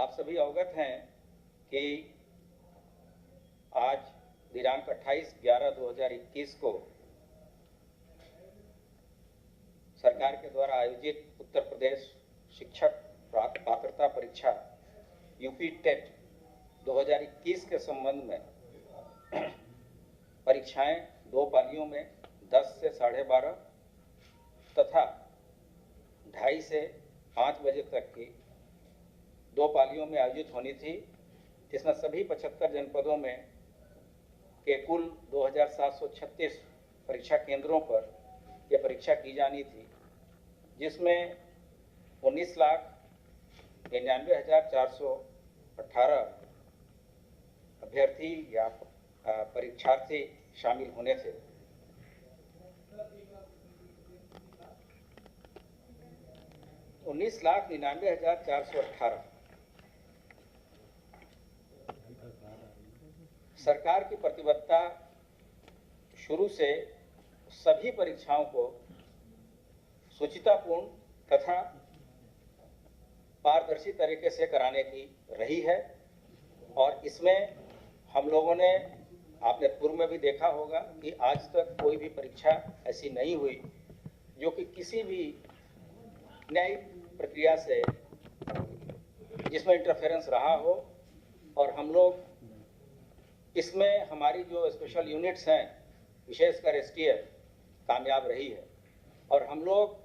आप सभी अवगत हैं कि आज दिनांक 28/11/2021 को सरकार के द्वारा आयोजित उत्तर प्रदेश शिक्षक पात्रता परीक्षा यूपी टेट 2021 के संबंध में परीक्षाएं 2 पालियों में 10 से 12:30 तथा 2:30 से 5 बजे तक की 2 पालियों में आयोजित होनी थी, जिसमें सभी 75 जनपदों में के कुल 2736 परीक्षा केंद्रों पर यह परीक्षा की जानी थी, जिसमें 19,99,418 अभ्यर्थी या परीक्षार्थी शामिल होने थे। उन्नीस लाख 99,418 सरकार की प्रतिबद्धता शुरू से सभी परीक्षाओं को शुचितापूर्ण तथा पारदर्शी तरीके से कराने की रही है और इसमें हम लोगों ने, आपने पूर्व में भी देखा होगा कि आज तक कोई भी परीक्षा ऐसी नहीं हुई जो कि किसी भी न्यायिक प्रक्रिया से जिसमें इंटरफेरेंस रहा हो। और हम लोग इसमें हमारी जो स्पेशल यूनिट्स हैं, विशेषकर एसटीएफ, कामयाब रही है और हम लोग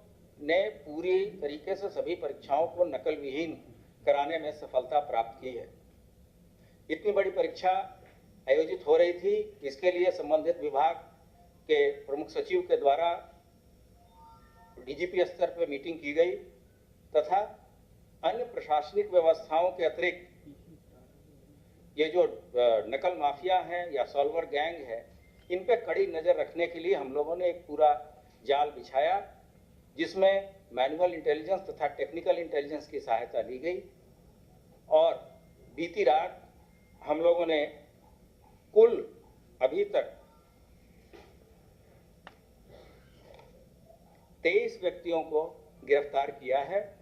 ने पूरी तरीके से सभी परीक्षाओं को नकल विहीन कराने में सफलता प्राप्त की है। इतनी बड़ी परीक्षा आयोजित हो रही थी, इसके लिए संबंधित विभाग के प्रमुख सचिव के द्वारा डीजीपी स्तर पर मीटिंग की गई तथा अन्य प्रशासनिक व्यवस्थाओं के अतिरिक्त ये जो नकल माफिया है या सॉल्वर गैंग है, इन पे कड़ी नजर रखने के लिए हम लोगों ने एक पूरा जाल बिछाया, जिसमें मैनुअल इंटेलिजेंस तथा टेक्निकल इंटेलिजेंस की सहायता ली गई। और बीती रात हम लोगों ने कुल अभी तक 23 व्यक्तियों को गिरफ्तार किया है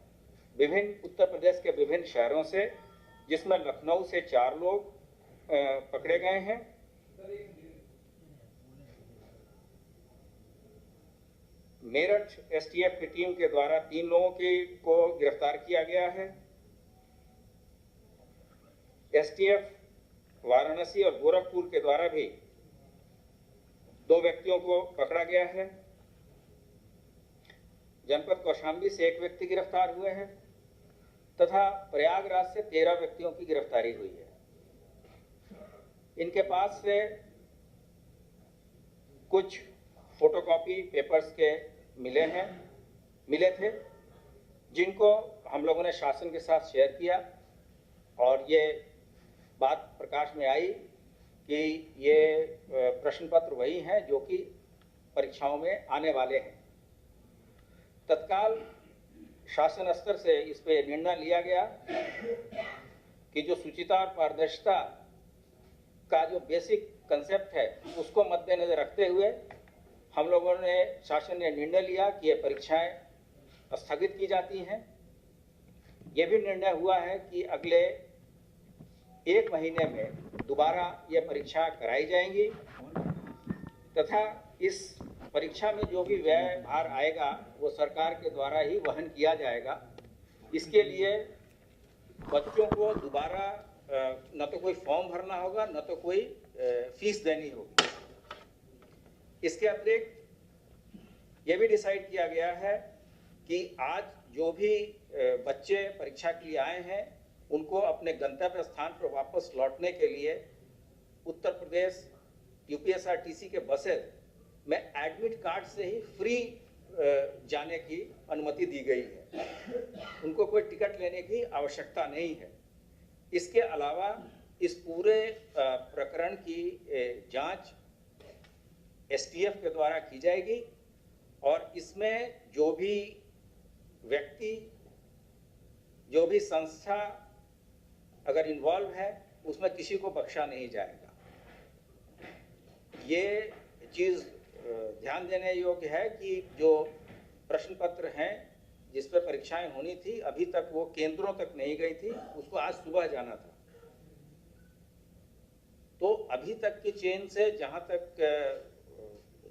विभिन्न उत्तर प्रदेश के विभिन्न शहरों से, जिसमें लखनऊ से 4 लोग पकड़े गए हैं। मेरठ एसटीएफ की टीम के द्वारा 3 लोगों को गिरफ्तार किया गया है। एसटीएफ वाराणसी और गोरखपुर के द्वारा भी 2 व्यक्तियों को पकड़ा गया है। जनपद कौशाम्बी से 1 व्यक्ति गिरफ्तार हुए हैं तथा प्रयागराज से 13 व्यक्तियों की गिरफ्तारी हुई है। इनके पास से कुछ फोटोकॉपी पेपर्स के मिले थे, जिनको हम लोगों ने शासन के साथ शेयर किया और ये बात प्रकाश में आई कि ये प्रश्न पत्र वही हैं जो कि परीक्षाओं में आने वाले हैं। तत्काल शासन स्तर से इस पे निर्णय लिया गया कि जो शुचिता और पारदर्शिता का जो बेसिक कंसेप्ट है, उसको मद्देनजर रखते हुए हम लोगों ने, शासन ने निर्णय लिया कि ये परीक्षाएं स्थगित की जाती हैं। ये भी निर्णय हुआ है कि अगले 1 महीने में दोबारा ये परीक्षा कराई जाएंगी तथा इस परीक्षा में जो भी व्यय भार आएगा वो सरकार के द्वारा ही वहन किया जाएगा। इसके लिए बच्चों को दोबारा न तो कोई फॉर्म भरना होगा, न तो कोई फीस देनी होगी। इसके अतिरिक्त ये भी डिसाइड किया गया है कि आज जो भी बच्चे परीक्षा के लिए आए हैं, उनको अपने गंतव्य स्थान पर वापस लौटने के लिए उत्तर प्रदेश यूपीएसआरटीसी के बसेस में एडमिट कार्ड से ही फ्री जाने की अनुमति दी गई है। उनको कोई टिकट लेने की आवश्यकता नहीं है। इसके अलावा इस पूरे प्रकरण की जांच एसटीएफ के द्वारा की जाएगी और इसमें जो भी व्यक्ति, जो भी संस्था अगर इन्वॉल्व है, उसमें किसी को बख्शा नहीं जाएगा। ये चीज़ ध्यान देने योग्य है कि जो प्रश्न पत्र हैं जिस पे परीक्षाएं होनी थी अभी तक वो केंद्रों तक नहीं गई थी, उसको आज सुबह जाना था। तो अभी तक की चेन से जहाँ तक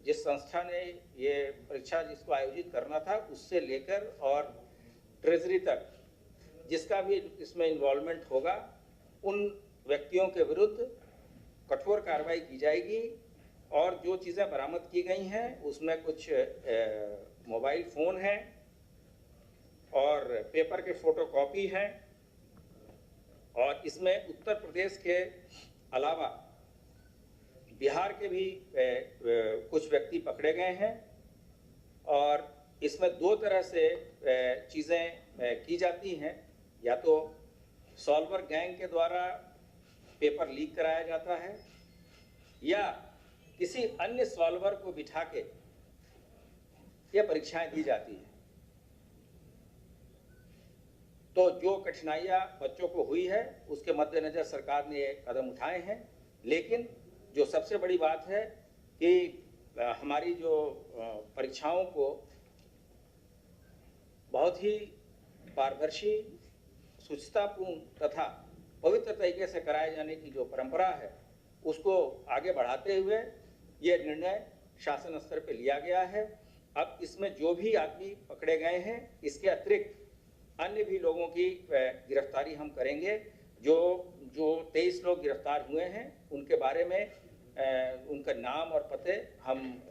जिस संस्था ने ये परीक्षा जिसको आयोजित करना था उससे लेकर और ट्रेजरी तक जिसका भी इसमें इन्वॉल्वमेंट होगा, उन व्यक्तियों के विरुद्ध कठोर कार्रवाई की जाएगी। और जो चीज़ें बरामद की गई हैं उसमें कुछ मोबाइल फ़ोन हैं और पेपर के फोटोकॉपी हैं, और इसमें उत्तर प्रदेश के अलावा बिहार के भी कुछ व्यक्ति पकड़े गए हैं। और इसमें दो तरह से चीज़ें की जाती हैं, या तो सॉल्वर गैंग के द्वारा पेपर लीक कराया जाता है या किसी अन्य सॉल्वर को बिठा के यह परीक्षाएं दी जाती हैं। तो जो कठिनाइयां बच्चों को हुई है उसके मद्देनजर सरकार ने ये कदम उठाए हैं। लेकिन जो सबसे बड़ी बात है कि हमारी जो परीक्षाओं को बहुत ही पारदर्शी, शुचितापूर्ण तथा पवित्र तरीके से कराए जाने की जो परंपरा है उसको आगे बढ़ाते हुए ये निर्णय शासन स्तर पर लिया गया है। अब इसमें जो भी आदमी पकड़े गए हैं इसके अतिरिक्त अन्य भी लोगों की गिरफ्तारी हम करेंगे। जो 23 लोग गिरफ्तार हुए हैं उनके बारे में उनका नाम और पते हम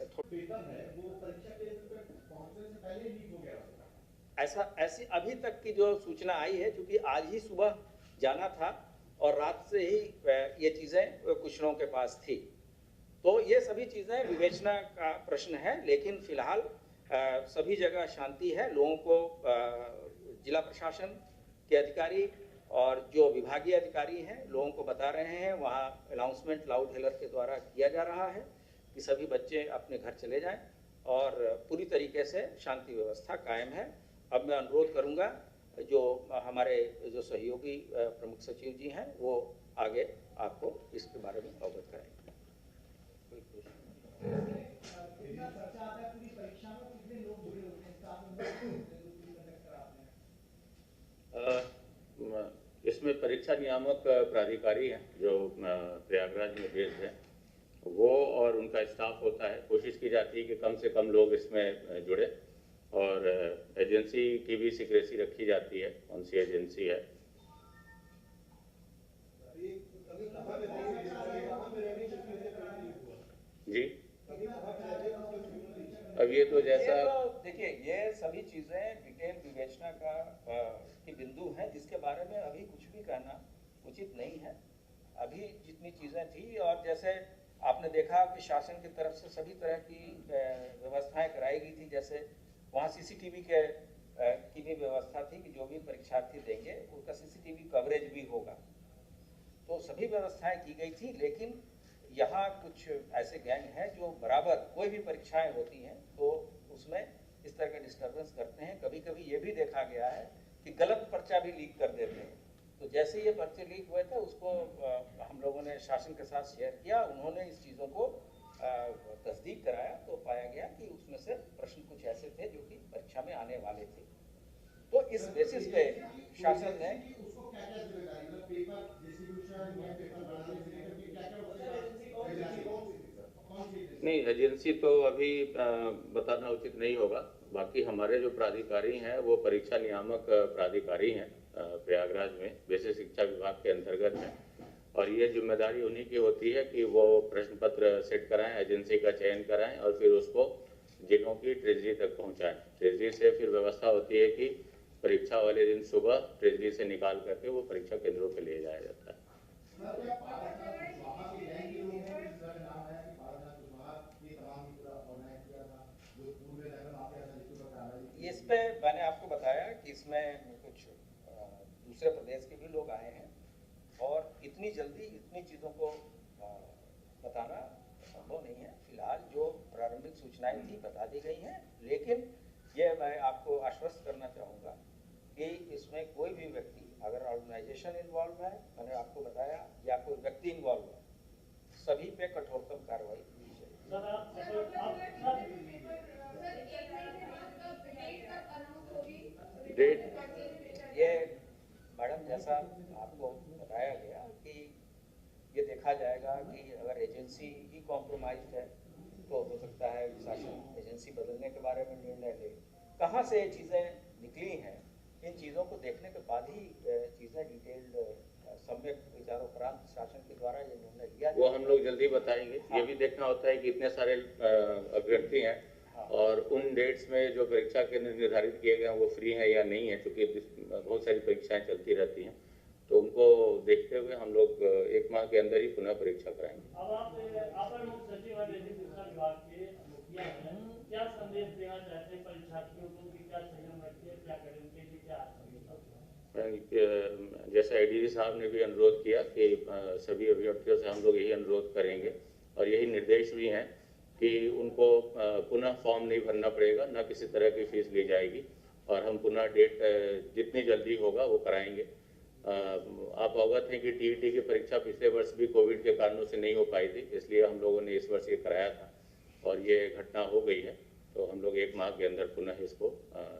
ऐसी अभी तक की जो सूचना आई है, क्योंकि आज ही सुबह जाना था और रात से ही ये चीज़ें कुछ लोगों के पास थी, तो ये सभी चीज़ें विवेचना का प्रश्न है। लेकिन फिलहाल सभी जगह शांति है। लोगों को जिला प्रशासन के अधिकारी और जो विभागीय अधिकारी हैं लोगों को बता रहे हैं, वहाँ अनाउंसमेंट लाउड हेलर के द्वारा किया जा रहा है कि सभी बच्चे अपने घर चले जाएं और पूरी तरीके से शांति व्यवस्था कायम है। अब मैं अनुरोध करूंगा जो हमारे जो सहयोगी प्रमुख सचिव जी हैं वो आगे आपको इसके बारे में अवगत कराएंगे। इसमें परीक्षा नियामक प्राधिकारी हैं जो प्रयागराज में बेस्ड है, वो और उनका स्टाफ होता है। कोशिश की जाती है कि कम से कम लोग इसमें जुड़े, और एजेंसी की भी सिक्रेसी रखी जाती है, कौन सी एजेंसी है। जी, अब ये तो जैसा देखिए, ये सभी चीज़ें डिटेल विवेचना का की बिंदु हैं, जिसके बारे में अभी कुछ भी कहना उचित नहीं है। अभी जितनी चीज़ें थी, और जैसे आपने देखा कि शासन की तरफ से सभी तरह की व्यवस्थाएं कराई गई थी। जैसे वहाँ सीसीटीवी की भी व्यवस्था थी कि जो भी परीक्षार्थी देंगे उसका सीसीटीवी कवरेज भी होगा, तो सभी व्यवस्थाएं की गई थी। लेकिन यहाँ कुछ ऐसे गैंग हैं जो बराबर कोई भी परीक्षाएं होती हैं तो उसमें इस तरह का डिस्टर्बेंस करते हैं। कभी कभी ये भी देखा गया है कि गलत पर्चा भी लीक कर देते हैं। तो जैसे ये पर्चे लीक हुए थे उसको हम लोगों ने शासन के साथ शेयर किया, उन्होंने इस चीज़ों को तस्दीक कराया, तो पाया गया कि उसमें से प्रश्न कुछ ऐसे थे जो कि परीक्षा में आने वाले थे। तो इस बेसिस पे शासन ने नहीं, एजेंसी तो अभी बताना उचित नहीं होगा। बाकी हमारे जो प्राधिकारी हैं वो परीक्षा नियामक प्राधिकारी हैं प्रयागराज में, वैसे शिक्षा विभाग के अंतर्गत है, और ये जिम्मेदारी उन्हीं की होती है कि वो प्रश्न पत्र सेट कराएं, एजेंसी का चयन कराएं और फिर उसको जिलों की ट्रेजरी तक पहुंचाएं। ट्रेजरी से फिर व्यवस्था होती है कि परीक्षा वाले दिन सुबह ट्रेजरी से निकाल करके वो परीक्षा केंद्रों पे ले जाया जाता है। इस पे मैंने आपको बताया कि इसमें कुछ दूसरे प्रदेश के भी लोग आए हैं, और इतनी जल्दी इतनी चीज़ों को बताना संभव नहीं है। फिलहाल जो प्रारंभिक सूचनाएं थी बता दी गई हैं, लेकिन ये मैं आपको आश्वस्त करना चाहूँगा कि इसमें कोई भी व्यक्ति, अगर ऑर्गेनाइजेशन इन्वॉल्व है, मैंने आपको बताया, या कोई व्यक्ति इन्वॉल्व है, सभी पे कठोरतम कार्रवाई की जाएगी। कॉम्प्रोमाइज्ड है तो हो सकता है शासन एजेंसी बदलने के बारे में निर्णय ले। कहाँ से ये चीज़ें निकली हैं, इन चीज़ों को देखने के बाद ही चीज़ें डिटेल्ड सम्यक विचारोपरांत शासन के द्वारा ये निर्णय लिया वो हम लोग जल्दी बताएंगे। हाँ। ये भी देखना होता है कि इतने सारे अभ्यर्थी हैं हाँ। और उन डेट्स में जो परीक्षा केंद्र निर्धारित किए गए हैं वो फ्री हैं या नहीं है, क्योंकि बहुत सारी परीक्षाएं चलती रहती हैं, तो उनको देखते हुए हम लोग 1 माह के अंदर ही पुनः परीक्षा कराएंगे। अब आप अपर मुख्य सचिव और शिक्षा विभाग के मुखिया हैं, क्या संदेश देना चाहते हैं परीक्षार्थियों को कि क्या संयम रखें, क्या करें, उनके लिए क्या जैसा एडीजी साहब ने भी अनुरोध किया कि सभी अभ्यर्थियों से हम लोग यही अनुरोध करेंगे और यही निर्देश भी हैं कि उनको पुनः फॉर्म नहीं भरना पड़ेगा, न किसी तरह की फीस ली जाएगी और हम पुनः डेट जितनी जल्दी होगा वो कराएंगे। आप अवगत हैं कि टीईटी की परीक्षा पिछले वर्ष भी कोविड के कारणों से नहीं हो पाई थी, इसलिए हम लोगों ने इस वर्ष ये कराया था और ये घटना हो गई है, तो हम लोग 1 माह के अंदर पुनः इसको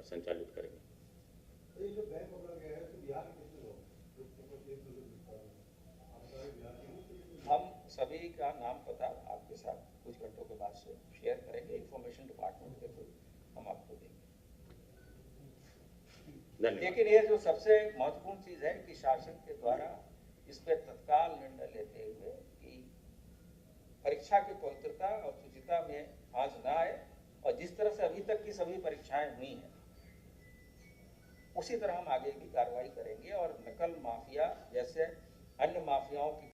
संचालित करेंगे। हम सभी का नाम पता आपके साथ कुछ घंटों के बाद से शेयर करेंगे, इंफॉर्मेशन डिपार्टमेंट के थ्रू हम आपको देंगे। लेकिन ये जो सबसे महत्वपूर्ण चीज है कि शासन के द्वारा इस पर तत्काल निर्णय लेते हुए कि परीक्षा की पवित्रता और शुचिता में आंच न आए और जिस तरह से अभी तक की सभी परीक्षाएं हुई हैं उसी तरह हम आगे भी कार्रवाई करेंगे और नकल माफिया जैसे अन्य माफियाओं की